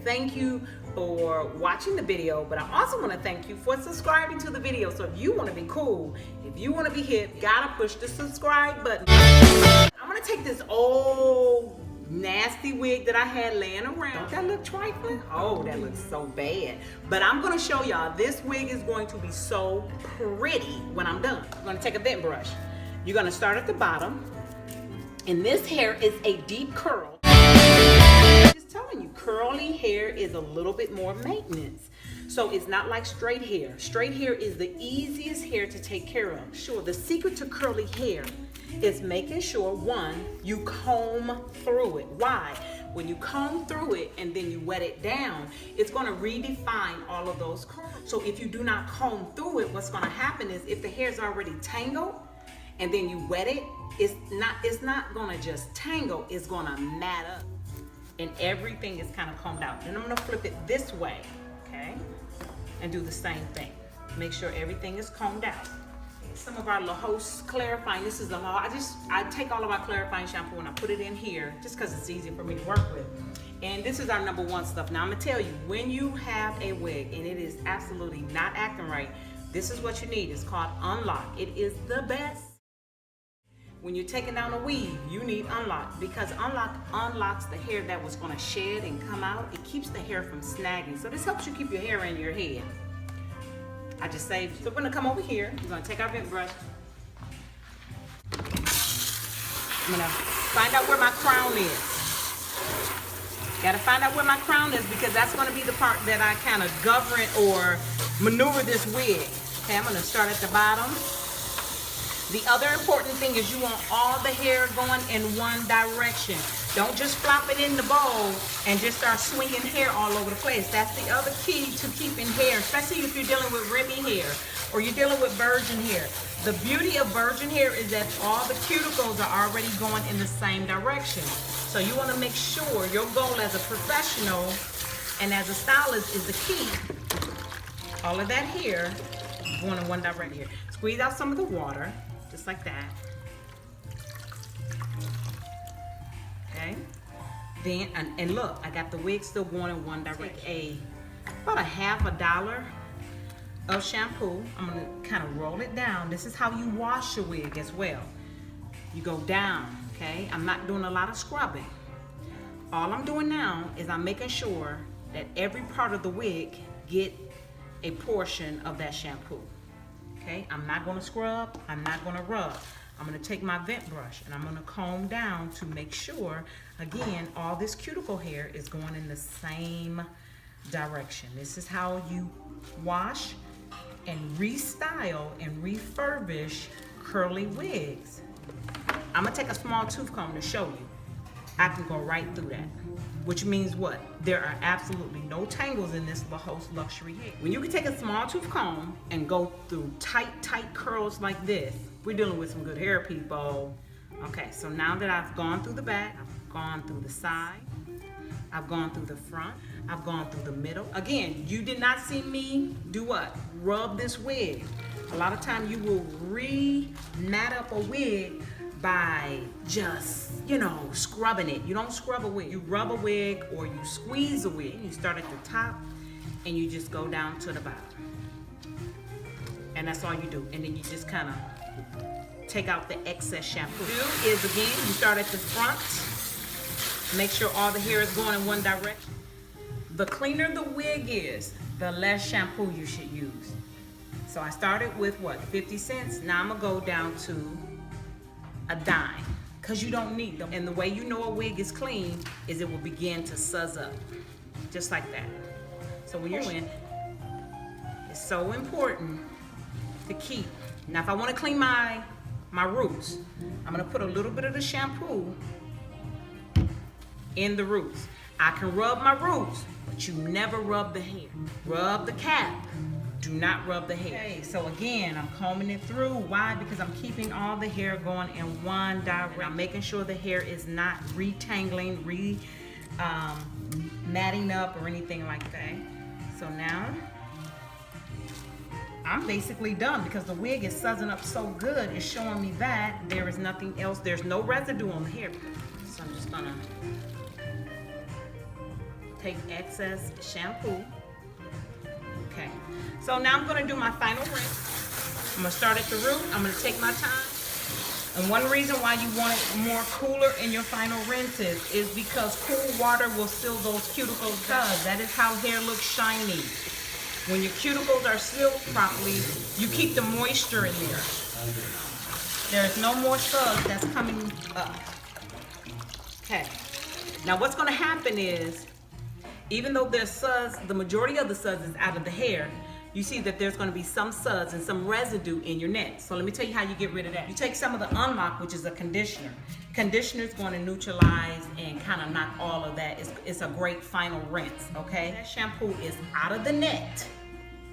thank you for watching the video, but I also want to thank you for subscribing to the video. So if you want to be cool, if you want to be hip, gotta push the subscribe button. I'm gonna take this old nasty wig that I had laying around. Don't that look trifling? Oh, that looks so bad. But I'm gonna show y'all this wig is going to be so pretty when I'm done. I'm gonna take a bent brush. You're gonna start at the bottom, and this hair is a deep curl. Just telling you, curly hair is a little bit more maintenance. So it's not like straight hair. Straight hair is the easiest hair to take care of. Sure, the secret to curly hair is making sure, one, you comb through it. Why? When you comb through it and then you wet it down, it's gonna redefine all of those curls. So if you do not comb through it, what's gonna happen is if the hair is already tangled and then you wet it, it's not gonna just tangle, it's gonna mat up. And everything is kind of combed out. Then I'm gonna flip it this way, okay? And do the same thing. Make sure everything is combed out. Some of our Haith clarifying, this is I take all of our clarifying shampoo and I put it in here just because it's easy for me to work with. And this is our #1 stuff. Now I'm gonna tell you, when you have a wig and it is absolutely not acting right, this is what you need. It's called Unlock. It is the best. When you're taking down a weave, you need Unlock, because Unlock unlocks the hair that was gonna shed and come out. It keeps the hair from snagging. So this helps you keep your hair in your head. I just saved. So we're gonna come over here. We're gonna take our bent brush. I'm gonna find out where my crown is. Gotta find out where my crown is, because that's gonna be the part that I kind of govern or maneuver this wig. Okay, I'm gonna start at the bottom. The other important thing is you want all the hair going in one direction. Don't just flop it in the bowl and just start swinging hair all over the place. That's the other key to keeping hair, especially if you're dealing with ribby hair or you're dealing with virgin hair. The beauty of virgin hair is that all the cuticles are already going in the same direction. So you want to make sure your goal as a professional and as a stylist is to keep all of that hair going in one direction here. Squeeze out some of the water, just like that. Okay. Then, and look, I got the wig still going in one direction. About a $1/2 of shampoo. I'm gonna kind of roll it down. This is how you wash your wig as well. You go down, okay? I'm not doing a lot of scrubbing. All I'm doing now is I'm making sure that every part of the wig get a portion of that shampoo. Okay, I'm not gonna scrub, I'm not gonna rub. I'm gonna take my vent brush and I'm gonna comb down to make sure, again, all this cuticle hair is going in the same direction. This is how you wash and restyle and refurbish curly wigs. I'm gonna take a small tooth comb to show you. I can go right through that. Which means what? There are absolutely no tangles in this Haith luxury hair. When you can take a small tooth comb and go through tight curls like this, we're dealing with some good hair, people. Okay, so now that I've gone through the back, I've gone through the side, I've gone through the front, I've gone through the middle. Again, you did not see me do what? Rub this wig. A lot of times you will re-mat up a wig by just, scrubbing it. You don't scrub a wig. You rub a wig or you squeeze a wig. You start at the top and you just go down to the bottom. And that's all you do. And then you just kind of take out the excess shampoo. What you do is, again, you start at the front. Make sure all the hair is going in one direction. The cleaner the wig is, the less shampoo you should use. So I started with what, 50 cents? Now I'm gonna go down to a dime, because you don't need them. And the way you know a wig is clean is it will begin to suzz up, just like that. So when you're in, it's so important to keep. Now if I want to clean my roots, I'm gonna put a little bit of the shampoo in the roots. I can rub my roots, but you never rub the hair. Rub the cap. Do not rub the hair. Okay, so again, I'm combing it through. Why? Because I'm keeping all the hair going in one direction. I'm making sure the hair is not retangling, matting up or anything like that. So now, I'm basically done because the wig is suzzing up so good. It's showing me that there is nothing else. There's no residue on the hair. So I'm just gonna take excess shampoo. Okay, so now I'm gonna do my final rinse. I'm gonna start at the root. I'm gonna take my time. And one reason why you want it more cooler in your final rinses is because cool water will seal those cuticles does. That is how hair looks shiny. When your cuticles are sealed properly, you keep the moisture in there. There's no more suds that's coming up. Okay. Now what's gonna happen is, even though there's suds, the majority of the suds is out of the hair, you see that there's gonna be some suds and some residue in your net. So let me tell you how you get rid of that. You take some of the Unlock, which is a conditioner. Conditioner is going to neutralize and kind of knock all of that. It's a great final rinse, okay? That shampoo is out of the net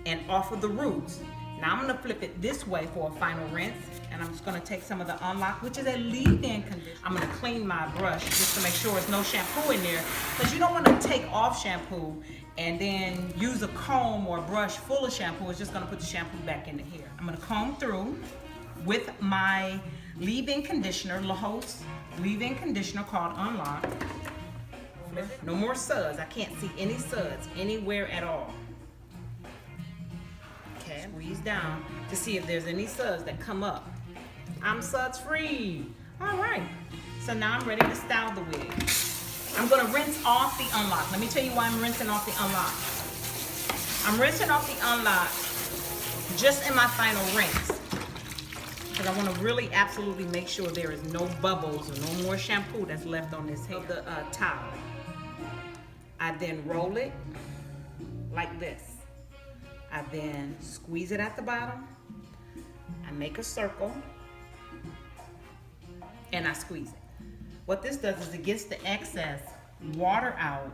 and off of the roots. Now I'm gonna flip it this way for a final rinse, and I'm just gonna take some of the Unlock, which is a leave-in conditioner. I'm gonna clean my brush just to make sure there's no shampoo in there, because you don't wanna take off shampoo and then use a comb or a brush full of shampoo. It's just gonna put the shampoo back in the hair. I'm gonna comb through with my leave-in conditioner, Haith leave-in conditioner called Unlock. No more suds. I can't see any suds anywhere at all. Okay, squeeze down to see if there's any suds that come up. I'm suds free. All right, so now I'm ready to style the wig. I'm gonna rinse off the Unlock. Let me tell you why I'm rinsing off the Unlock. I'm rinsing off the Unlock just in my final rinse, because I wanna really absolutely make sure there is no bubbles or no more shampoo that's left on this hair. The towel. I then roll it like this. I then squeeze it at the bottom. I make a circle and I squeeze it. What this does is it gets the excess water out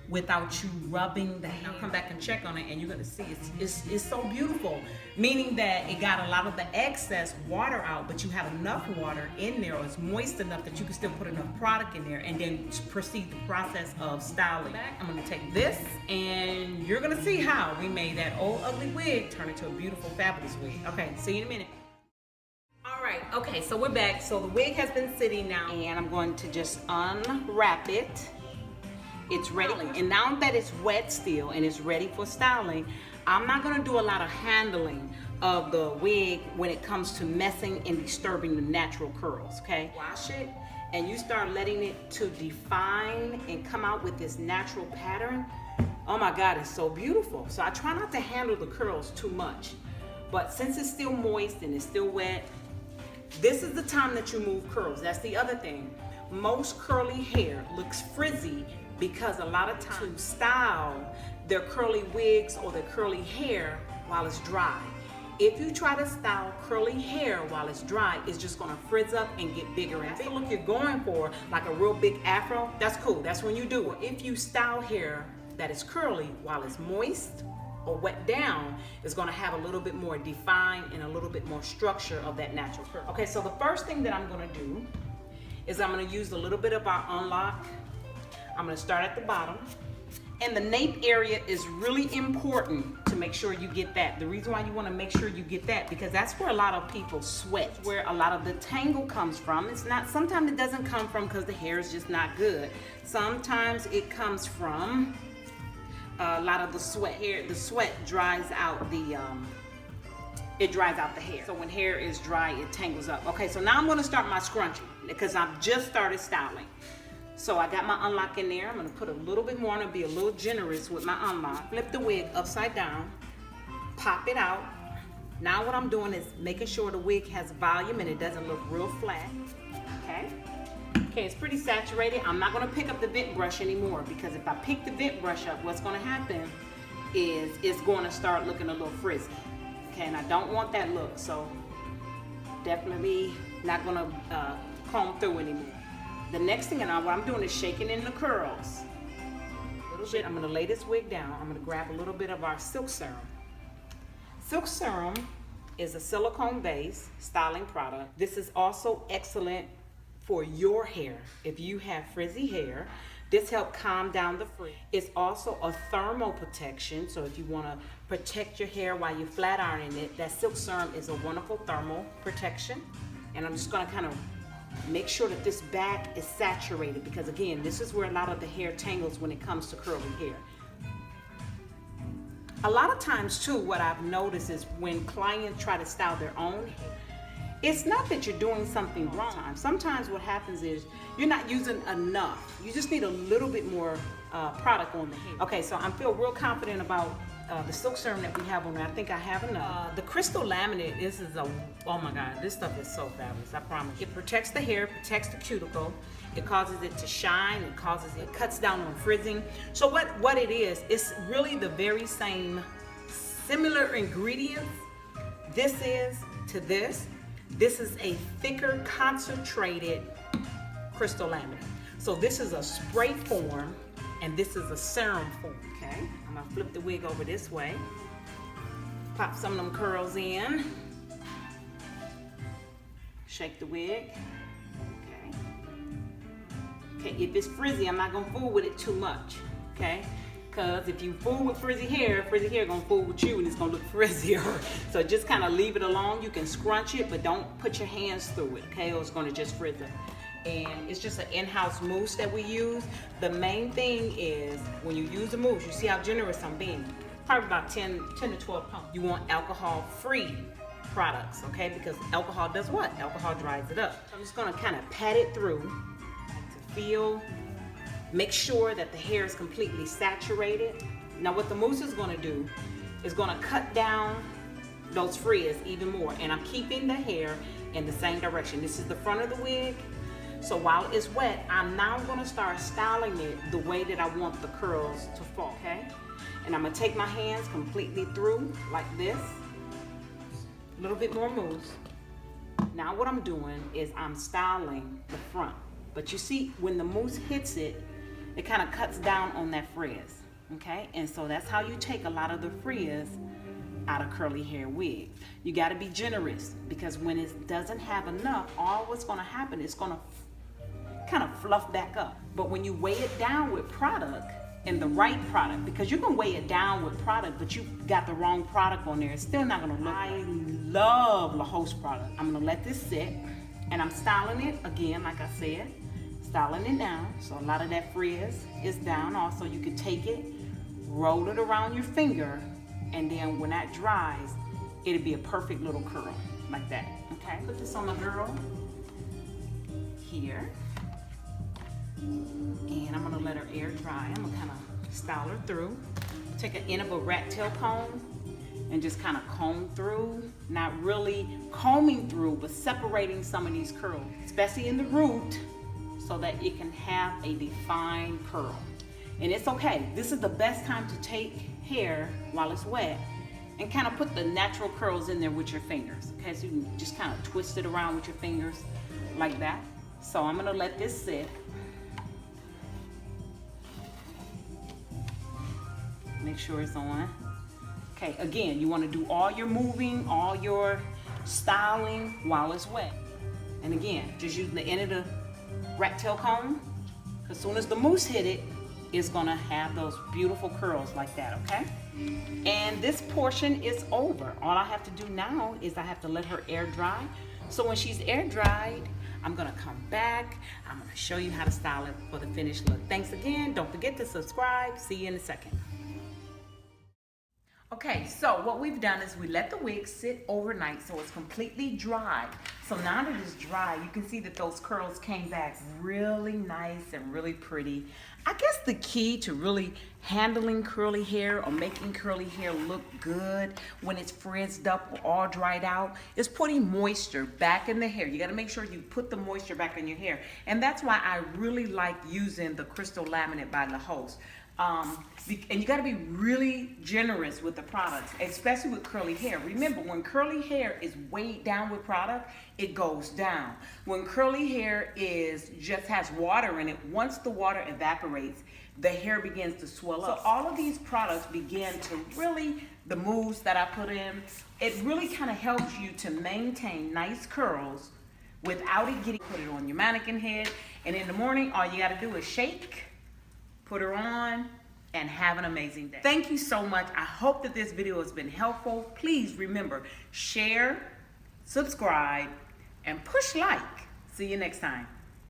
without you rubbing the hair. I'll come back and check on it and you're gonna see it's so beautiful. Meaning that it got a lot of the excess water out, but you have enough water in there, or it's moist enough that you can still put enough product in there and then proceed the process of styling. I'm gonna take this and you're gonna see how we made that old ugly wig turn into a beautiful, fabulous wig. Okay, see you in a minute. All right, okay, so we're back. So the wig has been sitting now and I'm going to just unwrap it. It's ready, and now that it's wet still and it's ready for styling, I'm not gonna do a lot of handling of the wig when it comes to messing and disturbing the natural curls, okay? Wash it and you start letting it to define and come out with this natural pattern. Oh my God, it's so beautiful. So I try not to handle the curls too much, but since it's still moist and it's still wet, this is the time that you move curls. That's the other thing. Most curly hair looks frizzy because a lot of times to style their curly wigs or their curly hair while it's dry. If you try to style curly hair while it's dry, it's just gonna frizz up and get bigger and bigger. Look you're going for, like a real big afro, that's cool, that's when you do it. If you style hair that is curly while it's moist or wet down, it's gonna have a little bit more define and a little bit more structure of that natural curl. Okay, so the first thing that I'm gonna do is I'm gonna use a little bit of our Unlock. I'm gonna start at the bottom. And the nape area is really important to make sure you get that. The reason why you wanna make sure you get that, because that's where a lot of people sweat, where a lot of the tangle comes from. It's not, sometimes it doesn't come from because the hair is just not good. Sometimes it comes from a lot of the sweat. The sweat dries out it dries out the hair. So when hair is dry, it tangles up. Okay, so now I'm gonna start my scrunchie because I've just started styling. So I got my Unlock in there. I'm gonna put a little bit more. I'm gonna be a little generous with my Unlock. Flip the wig upside down, pop it out. Now what I'm doing is making sure the wig has volume and it doesn't look real flat, okay? Okay, it's pretty saturated. I'm not gonna pick up the vent brush anymore, because if I pick the vent brush up, what's gonna happen is it's gonna start looking a little frizzy, okay? And I don't want that look, so definitely not gonna comb through anymore. The next thing what I'm doing is shaking in the curls. A little bit, I'm gonna lay this wig down. I'm gonna grab a little bit of our Silk Serum. Silk Serum is a silicone-based styling product. This is also excellent for your hair. If you have frizzy hair, this helps calm down the frizz. It's also a thermal protection, so if you wanna protect your hair while you're flat ironing it, that Silk Serum is a wonderful thermal protection. And I'm just gonna kind of Make sure that this back is saturated, because again, this is where a lot of the hair tangles when it comes to curly hair. A lot of times too, what I've noticed is when clients try to style their own hair, it's not that you're doing something wrong. Sometimes what happens is you're not using enough. You just need a little bit more product on the hair. Okay, so I feel real confident about the silk serum that we have on there. I think I have enough. The crystal laminate, this is oh my God, this stuff is so fabulous, I promise. It protects the hair, protects the cuticle. It causes it to shine, it cuts down on frizzing. So what it is, it's really the very same similar ingredients this is to this. This is a thicker, concentrated crystal laminate. So this is a spray form, and this is a serum form, okay? I'm gonna flip the wig over this way. Pop some of them curls in. Shake the wig. Okay, if it's frizzy, I'm not gonna fool with it too much, okay? Because if you fool with frizzy hair gonna fool with you and it's gonna look frizzier. So just kind of leave it alone. You can scrunch it, but don't put your hands through it, okay? Or it's gonna just frizz it. And it's just an in-house mousse that we use. The main thing is when you use a mousse, you see how generous I'm being. Probably about 10 to 12 pumps. You want alcohol-free products, okay? Because alcohol does what? Alcohol dries it up. So I'm just gonna kind of pat it through to feel. Make sure that the hair is completely saturated. Now what the mousse is gonna do is gonna cut down those frizz even more. And I'm keeping the hair in the same direction. This is the front of the wig. So while it's wet, I'm now gonna start styling it the way that I want the curls to fall, okay? And I'm gonna take my hands completely through like this. A little bit more mousse. Now what I'm doing is I'm styling the front. But you see, when the mousse hits it, it kind of cuts down on that frizz, okay? And so that's how you take a lot of the frizz out of curly hair wig. You gotta be generous, because when it doesn't have enough, all what's gonna happen is gonna kind of fluff back up. But when you weigh it down with product, and the right product, because you can weigh it down with product, but you got the wrong product on there, it's still not gonna look. I love La Hoste product. I'm gonna let this sit, and I'm styling it again, like I said. Styling it down, so a lot of that frizz is down. Also, you can take it, roll it around your finger, and then when that dries, it'll be a perfect little curl, like that, okay? Put this on the girl, here, and I'm gonna let her air dry. I'm gonna kind of style her through. Take an end of a rat tail comb, and just kind of comb through, not really combing through, but separating some of these curls, especially in the root, so that it can have a defined curl. And it's okay. This is the best time to take hair while it's wet and kind of put the natural curls in there with your fingers. Okay, so you can just kind of twist it around with your fingers like that. So I'm gonna let this sit. Make sure it's on. Okay, again, you wanna do all your moving, all your styling while it's wet. And again, just using the end of the rat tail comb. As soon as the mousse hit it, it's gonna have those beautiful curls like that, okay? And this portion is over. All I have to do now is I have to let her air dry. So when she's air dried, I'm gonna come back. I'm gonna show you how to style it for the finished look. Thanks again. Don't forget to subscribe. See you in a second. Okay, so what we've done is we let the wig sit overnight so it's completely dry. So now that it's dry, you can see that those curls came back really nice and really pretty. I guess the key to really handling curly hair or making curly hair look good when it's frizzed up or all dried out is putting moisture back in the hair. You gotta make sure you put the moisture back in your hair. And that's why I really like using the Crystal Laminate by La Hoste. And you got to be really generous with the products, especially with curly hair. Remember, when curly hair is weighed down with product, it goes down. When curly hair just has water in it, once the water evaporates, the hair begins to swell up. So all of these products begin to really, the moves that I put in, it really kind of helps you to maintain nice curls without it getting, put it on your mannequin head. And in the morning, all you got to do is shake, put her on, and have an amazing day. Thank you so much. I hope that this video has been helpful. Please remember, share, subscribe, and push like See you next time.